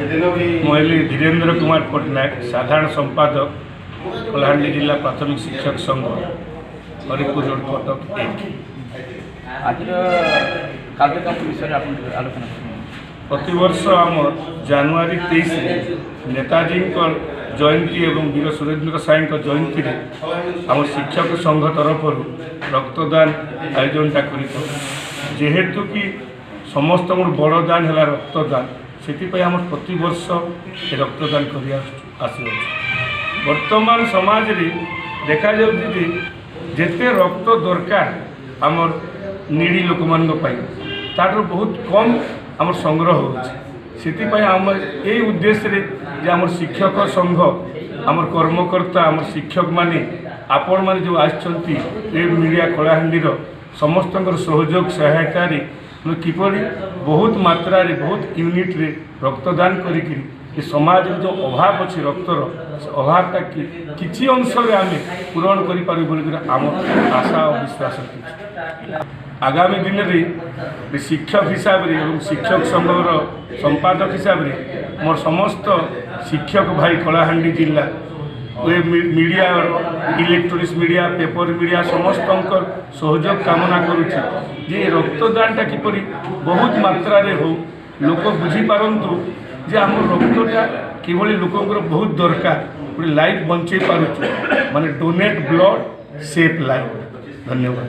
मुझे धीरेन्द्र कुमार पट्टनायक साधारण संपादक कलाहांडी जिला प्राथमिक शिक्षक संघ हरिपुर रोड कटक 1। आज कार्यक्रम विषय आलोचना प्रतिवर्ष आम जनवरी 23 नेताजी जयंती एवं वीर सुरेंद्र साई जयंती आम शिक्षक संघ तरफ रक्तदान आयोजनटा करेतु कि समस्त बड़ दान है रक्तदान से आम प्रतिवर्ष रक्तदान कर वर्तमान समाज रे देखा जिते रक्त दरकार आमर निडी लोक मान तार बहुत कम आम संग्रह होती आम यही उद्देश्य जे आम शिक्षक संघ आम कर्मकर्ता आम शिक्षक माने आपण माने जो आछंती मीडिया कलाहांडीर समस्त सहयोग सहायता किपरि बहुत मात्रा रे बहुत यूनिट रे रक्तदान करी समाज जो अभाव अच्छी रक्तर अभावटा किसी अंश आम पूरण कर आम आशा और विश्वास आगामी दिन में शिक्षक हिसाब से और शिक्षक संघर संपादक हिसाब से मोर समस्त शिक्षक भाई कलाहांडी जिला media electronics media paper media समस्त सहयोग कामना करुच्ची रक्तदानटा किपरि बहुत मात्रा रे हो लोक बुझीपारतु जे आम रक्तटा किभली लोकंर बहुत दरकार गोटे लाइफ बंचे पारुଛୁ माने डोनेट ब्लड सेव लाइफ। धन्यवाद।